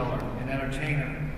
storyteller and entertainer,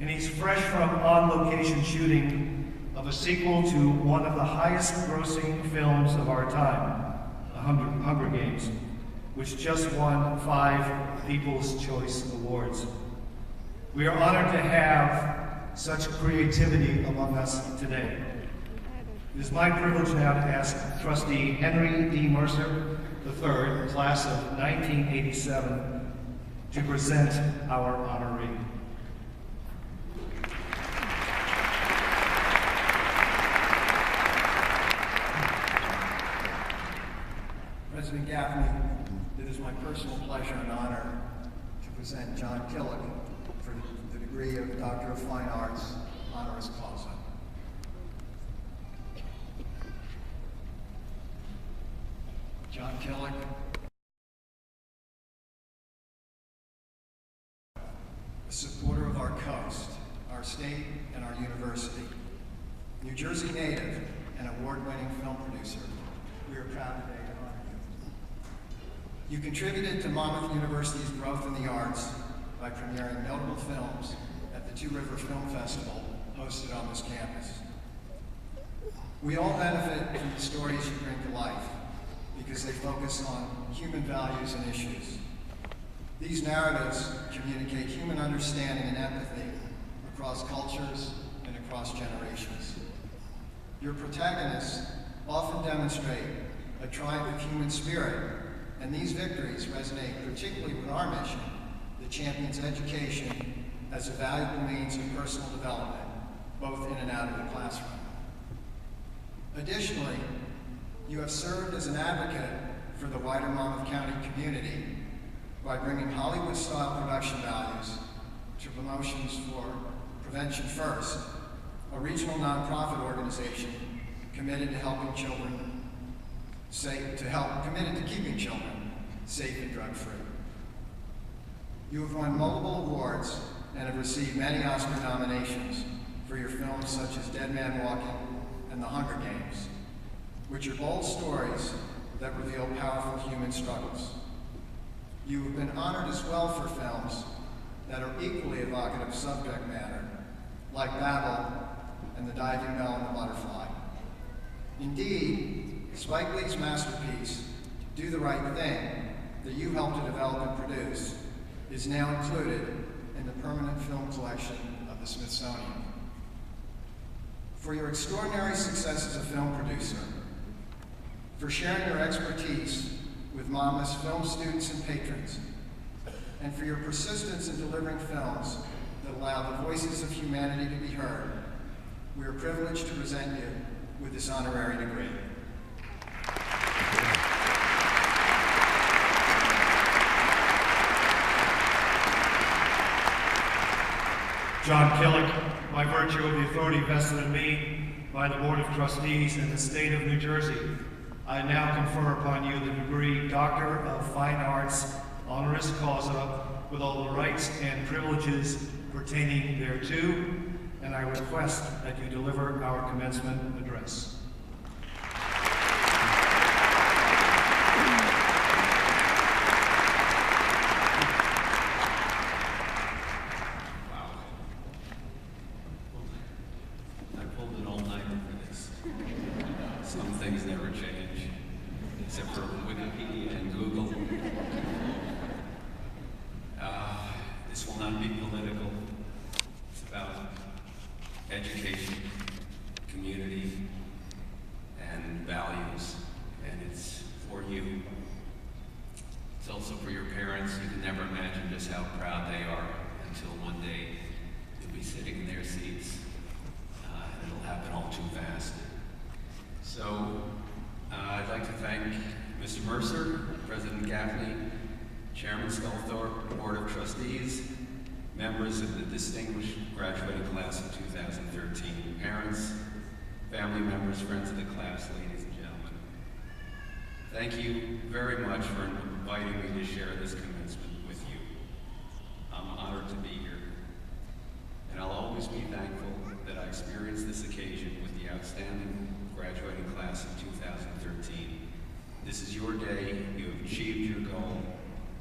and he's fresh from on-location shooting of a sequel to one of the highest-grossing films of our time, The Hunger Games, which just won 5 People's Choice Awards. We are honored to have such creativity among us today. It is my privilege now to ask Trustee Henry D. Mercer III, class of 1987, to present our honoree. President Gaffney, it is my personal pleasure and honor to present Jon Kilik for the degree of Doctor of Fine Arts, honoris causa. Jon Kilik, a supporter of our coast, our state, and our university. New Jersey native and award-winning film producer, we are proud today to honor you. You contributed to Monmouth University's growth in the arts by premiering notable films at the Two River Film Festival hosted on this campus. We all benefit from the stories you bring to life because they focus on human values and issues. These narratives communicate human understanding and empathy across cultures and across generations. Your protagonists often demonstrate a triumph of human spirit, and these victories resonate particularly with our mission that champions education as a valuable means of personal development, both in and out of the classroom. Additionally, you have served as an advocate for the wider Monmouth County community by bringing Hollywood-style production values to promotions for Prevention First, a regional nonprofit organization committed to helping children committed to keeping children safe and drug-free. You have won multiple awards and have received many Oscar nominations for your films such as Dead Man Walking and The Hunger Games, which are bold stories that reveal powerful human struggles. You have been honored as well for films that are equally evocative subject matter, like Babel and The Diving Bell and the Butterfly. Indeed, Spike Lee's masterpiece, Do the Right Thing, that you helped to develop and produce, is now included in the permanent film collection of the Smithsonian. For your extraordinary success as a film producer, for sharing your expertise with Monmouth's film students and patrons, and for your persistence in delivering films that allow the voices of humanity to be heard, we are privileged to present you with this honorary degree. Jon Kilik, by virtue of the authority vested in me by the Board of Trustees in the state of New Jersey, I now confer upon you the degree Doctor of Fine Arts, honoris causa, with all the rights and privileges pertaining thereto, and I request that you deliver our commencement address. Some things never change, except for Wikipedia and Google. This will not be political. It's about education, community, and values, and it's for you. It's also for your parents. You can never imagine just how proud they are until one day you'll be sitting in their seats. It'll happen all too fast. So, I'd like to thank Mr. Mercer, President Gaffney, Chairman Sculthorpe, Board of Trustees, members of the distinguished graduating class of 2013, parents, family members, friends of the class, ladies and gentlemen. Thank you very much for inviting me to share this commencement with you. I'm honored to be here, and I'll always be thankful that I experienced this occasion with the outstanding graduating class of 2013. This is your day, you have achieved your goal,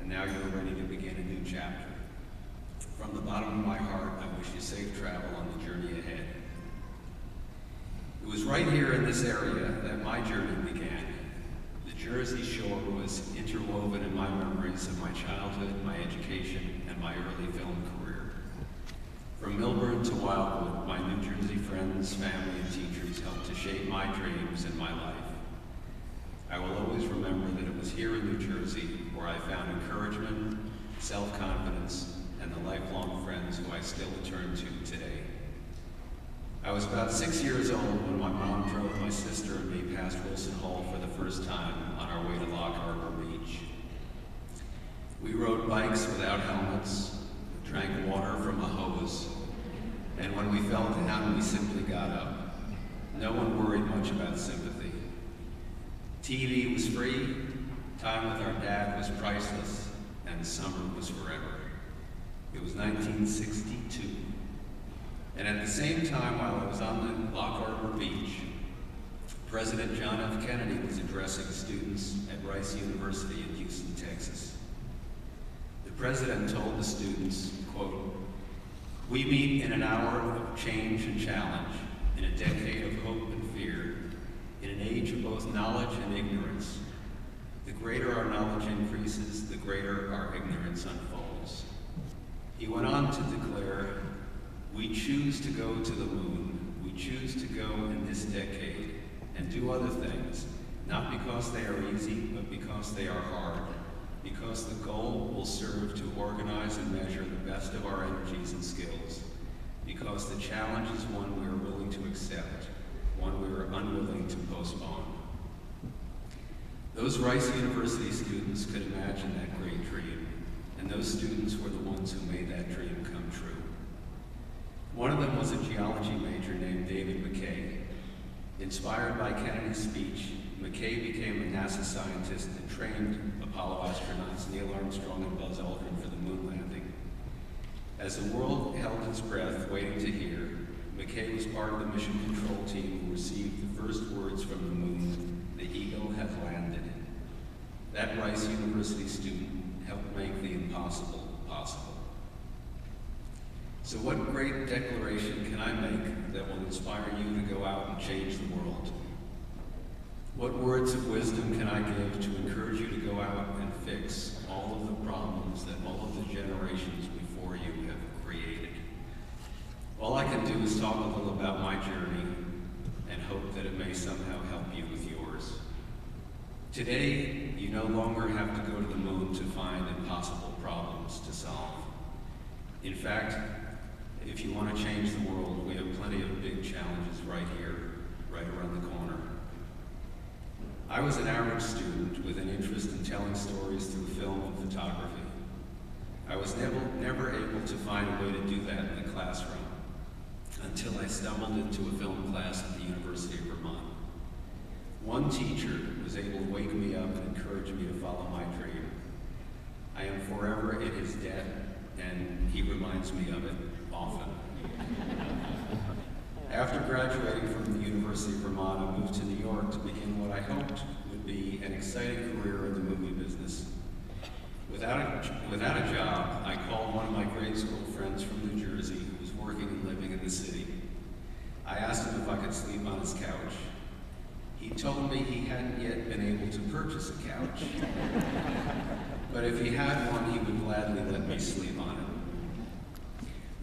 and now you're ready to begin a new chapter. From bottom of my heart, I wish you safe travel on the journey ahead. It was right here in this area that my journey began. The Jersey Shore was interwoven in my memories of my childhood, my education, and my early film career. From Milburn to Wildwood, my New Jersey friends, family, and teachers helped to shape my dreams and my life. I will always remember that it was here in New Jersey where I found encouragement, self-confidence, and the lifelong friends who I still turn to today. I was about 6 years old when my mom drove my sister and me past Wilson Hall for the first time on our way to Lock Harbor Beach. We rode bikes without helmets, drank water from a hose, and when we fell down, we simply got up. No one worried much about sympathy. TV was free, time with our dad was priceless, and summer was forever. It was 1962. And at the same time, while I was on the Lock Harbor Beach, President John F. Kennedy was addressing students at Rice University in Houston, Texas. The president told the students, quote, "We meet in an hour of change and challenge, in a decade of hope and fear, in an age of both knowledge and ignorance. The greater our knowledge increases, the greater our ignorance unfolds." He went on to declare, "We choose to go to the moon. We choose to go in this decade and do other things, not because they are easy, but because they are hard, because the goal will serve to organize and measure the best of our energies and skills, because the challenge is one we are willing to accept, one we are unwilling to postpone." Those Rice University students could imagine that great dream, and those students were the ones who made that dream come true. One of them was a geology major named David McKay. Inspired by Kennedy's speech, McKay became a NASA scientist and trained Apollo astronauts Neil Armstrong and Buzz Aldrin for the moon landing. As the world held its breath, waiting to hear, McKay was part of the mission control team who received the first words from the moon, "The Eagle has landed." That Rice University student helped make the impossible possible. So what great declaration can I make that will inspire you to go out and change the world? What words of wisdom can I give to encourage you to go out and fix all of the problems that all of the generations before you have created? All I can do is talk a little about my journey and hope that it may somehow help you with yours. Today, you no longer have to go to the moon to find impossible problems to solve. In fact, if you want to change the world, we have plenty of big challenges right here, right around the corner. I was an average student with an interest in telling stories through film and photography. I was never able to find a way to do that in the classroom until I stumbled into a film class at the University of Vermont. One teacher was able to wake me up and encourage me to follow my dream. I am forever in his debt, and he reminds me of it often. After graduating from the University of Vermont, I moved to New York to begin what I hoped would be an exciting career in the movie business. Without a job, I called one of my grade school friends from New Jersey who was working and living in the city. I asked him if I could sleep on his couch. He told me he hadn't yet been able to purchase a couch, but if he had one, he would gladly let me sleep on it.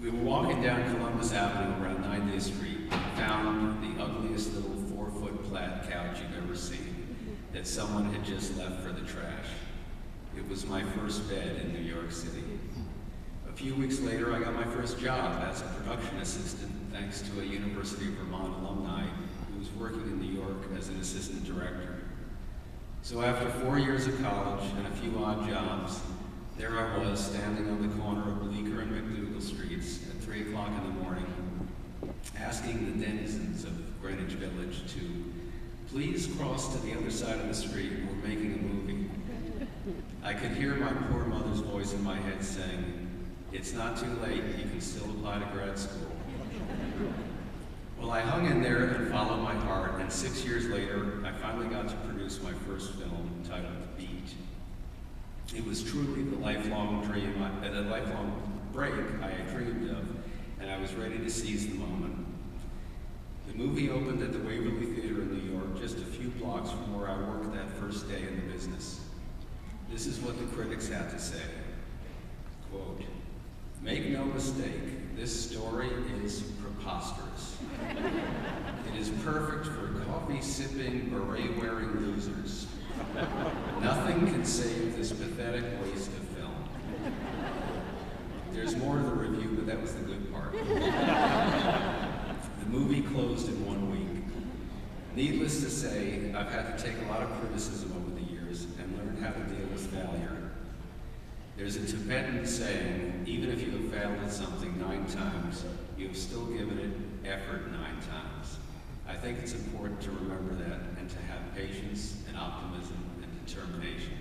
We were walking down Columbus Avenue around 90th Street and found the ugliest little 4-foot plaid couch you've ever seen that someone had just left for the trash. It was my first bed in New York City. A few weeks later, I got my first job as a production assistant thanks to a University of Vermont alumni who was working in New York as an assistant director. So after 4 years of college and a few odd jobs, there I was standing on the corner of Bleecker and McDougal Streets at 3 o'clock in the morning, asking the denizens of Greenwich Village to please cross to the other side of the street, we're making a movie. I could hear my poor mother's voice in my head saying, "It's not too late, you can still apply to grad school." Well, I hung in there and followed my heart, and 6 years later, I finally got to produce my first film entitled The Beat. It was truly the lifelong break I had dreamed of, and I was ready to seize the moment. The movie opened at the Waverly Theater in New York, just a few blocks from where I worked that first day in the business. This is what the critics had to say. Quote, "Make no mistake, this story is preposterous. It is perfect for coffee-sipping, beret-wearing losers. Nothing can save this pathetic waste of film." There's more to the review, but that was the good part. The movie closed in 1 week. Needless to say, I've had to take a lot of criticism over the years and learned how to deal with failure. There's a Tibetan saying, even if you have failed at something 9 times, you have still given it effort 9 times. I think it's important to remember that and to have patience and optimism and determination.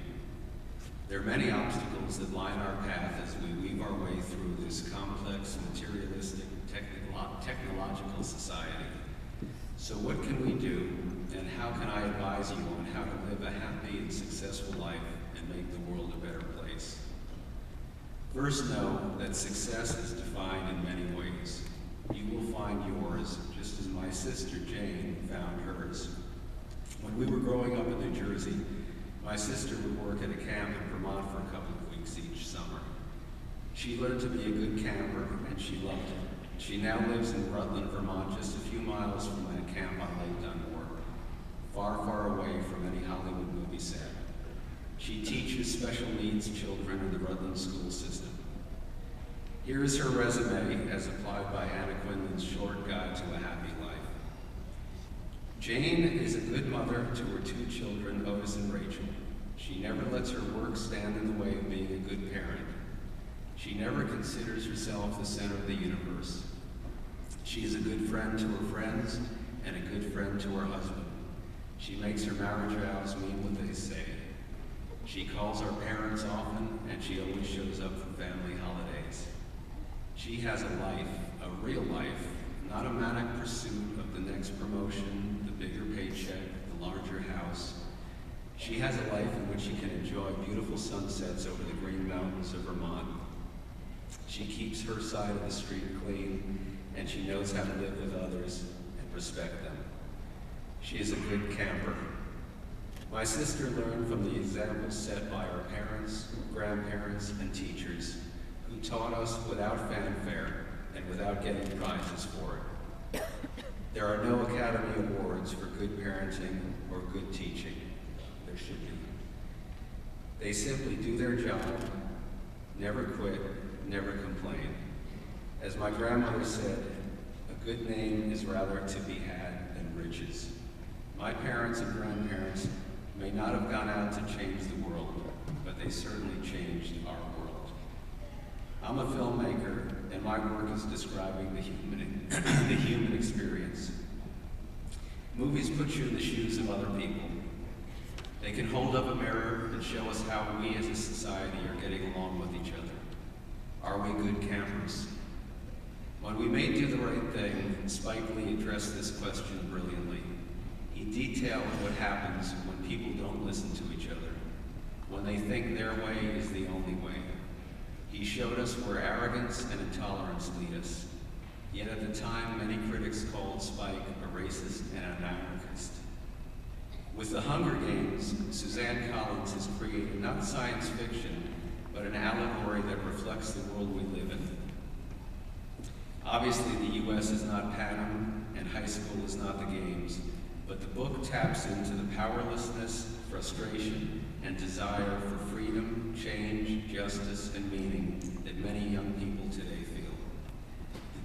There are many obstacles that line our path as we weave our way through this complex, materialistic, technological society. So what can we do, and how can I advise you on how to live a happy and successful life and make the world a better place? First, know that success is defined in many ways. You will find yours, just as my sister Jane found hers. When we were growing up in New Jersey, my sister would work at a camp in Vermont for a couple of weeks each summer. She learned to be a good camper, and she loved it. She now lives in Rutland, Vermont, just a few miles from that camp on Lake Dunmore, far, far away from any Hollywood movie set. She teaches special needs children in the Rutland school system. Here is her resume as applied by Anna Quinlan's Short Guide to a Happy Life. Jane is a good mother to her 2 children, Otis and Rachel. She never lets her work stand in the way of being a good parent. She never considers herself the center of the universe. She is a good friend to her friends and a good friend to her husband. She makes her marriage vows mean what they say. She calls our parents often, and she always shows up for family holidays. She has a life, a real life, not a manic pursuit of the next promotion, the bigger paycheck, the larger house. She has a life in which she can enjoy beautiful sunsets over the green mountains of Vermont. She keeps her side of the street clean, and she knows how to live with others and respect them. She is a good camper. My sister learned from the examples set by our parents, grandparents, and teachers, who taught us without fanfare and without getting prizes for it. There are no Academy Awards for good parenting or good teaching. There should be. They simply do their job, never quit, never complain. As my grandmother said, a good name is rather to be had than riches. My parents and grandparents may not have gone out to change the world, but they certainly changed our world. I'm a filmmaker, and my work is describing the human experience. Movies put you in the shoes of other people. They can hold up a mirror and show us how we as a society are getting along with each other. Are we good campers? When we may do the right thing, Spike Lee addressed this question brilliantly. He detailed what happens when people don't listen to each other, when they think their way is the only way. He showed us where arrogance and intolerance lead us. Yet at the time, many critics called Spike a racist and an anarchist. With The Hunger Games, Suzanne Collins has created not science fiction, but an allegory that reflects the world we live in. Obviously, the U.S. is not Panem, and high school is not the games, but the book taps into the powerlessness, frustration, and desire for freedom, change, justice, and meaning that many young people today feel.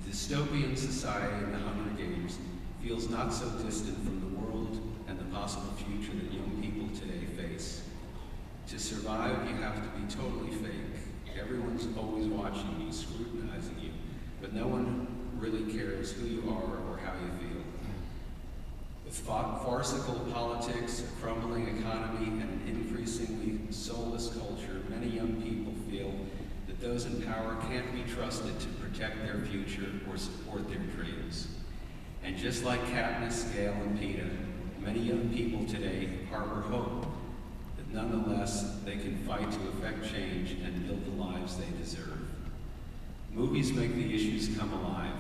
The dystopian society in the Hunger Games feels not so distant from the world and the possible future that young people today face. To survive, you have to be totally fake. Everyone's always watching you, scrutinizing you, but no one really cares who you are or how you feel. With farcical politics, a crumbling economy, and an increasingly soulless culture, many young people feel that those in power can't be trusted to protect their future or support their dreams. And just like Katniss, Gale, and Peeta, many young people today harbor hope that nonetheless they can fight to effect change and build the lives they deserve. Movies make the issues come alive.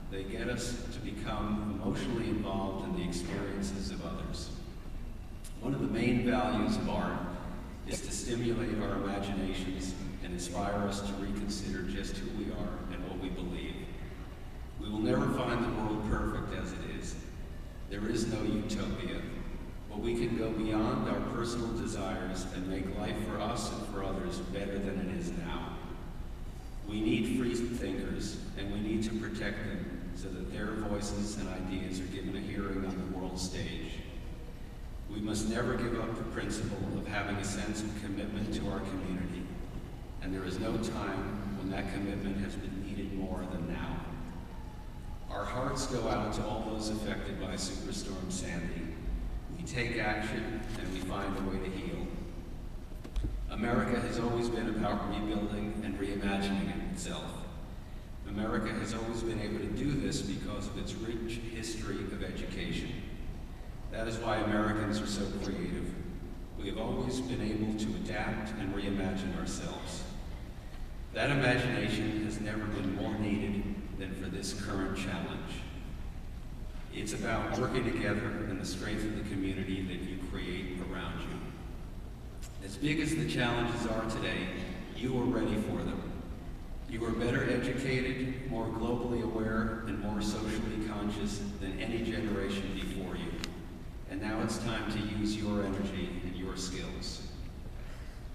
They get us to become emotionally involved in the experiences of others. One of the main values of art is to stimulate our imaginations and inspire us to reconsider just who we are and what we believe. We will never find the world perfect as it is. There is no utopia, but we can go beyond our personal desires and make life for us and for others better than it is now. We need free thinkers, and we need to protect them so that their voices and ideas are given a hearing on the world stage. We must never give up the principle of having a sense of commitment to our community, and there is no time when that commitment has been needed more than now. Our hearts go out to all those affected by Superstorm Sandy. We take action, and we find a way to heal. America has always been about rebuilding and reimagining itself. America has always been able to do this because of its rich history of education. That is why Americans are so creative. We have always been able to adapt and reimagine ourselves. That imagination has never been more needed than for this current challenge. It's about working together and the strength of the community that you create around you. As big as the challenges are today, you are ready for them. You are better educated, more globally aware, and more socially conscious than any generation before you. And now it's time to use your energy and your skills.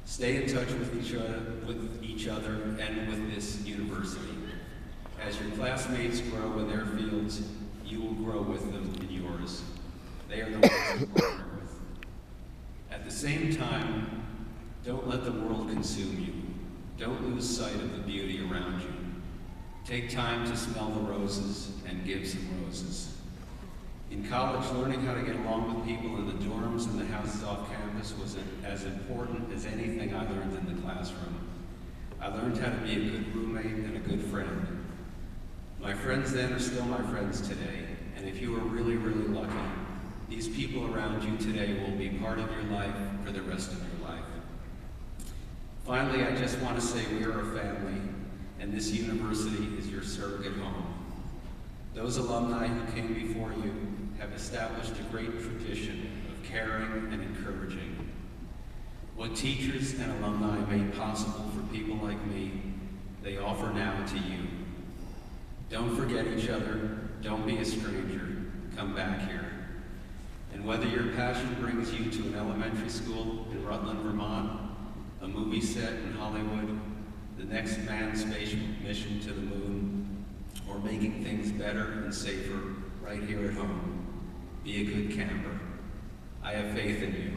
Stay in touch with each other and with this university. As your classmates grow in their fields, you will grow with them in yours. They are the ones you partner with. At the same time, don't let the world consume you. Don't lose sight of the beauty around you. Take time to smell the roses and give some roses. In college, learning how to get along with people in the dorms and the houses off campus was as important as anything I learned in the classroom. I learned how to be a good roommate and a good friend. My friends then are still my friends today, and if you are really, really lucky, these people around you today will be part of your life for the rest of your life. Finally, I just want to say we are a family, and this university is your surrogate home. Those alumni who came before you have established a great tradition of caring and encouraging. What teachers and alumni made possible for people like me, they offer now to you. Don't forget each other, don't be a stranger, come back here. And whether your passion brings you to an elementary school in Rutland, Vermont, a movie set in Hollywood, the next manned space mission to the moon, or making things better and safer right here at home, be a good camper. I have faith in you.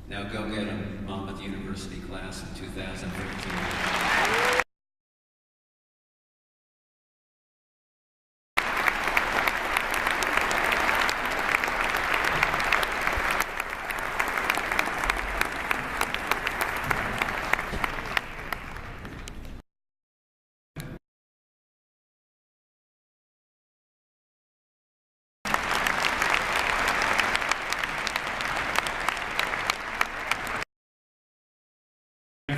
Now go get them, Monmouth University class of 2015.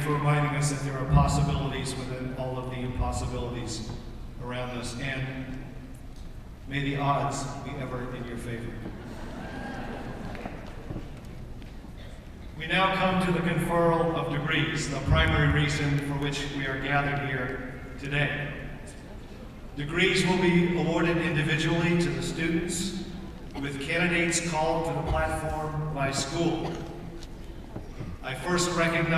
For reminding us that there are possibilities within all of the impossibilities around us, and may the odds be ever in your favor. We now come to the conferral of degrees, the primary reason for which we are gathered here today. Degrees will be awarded individually to the students, with candidates called to the platform by school. I first recognize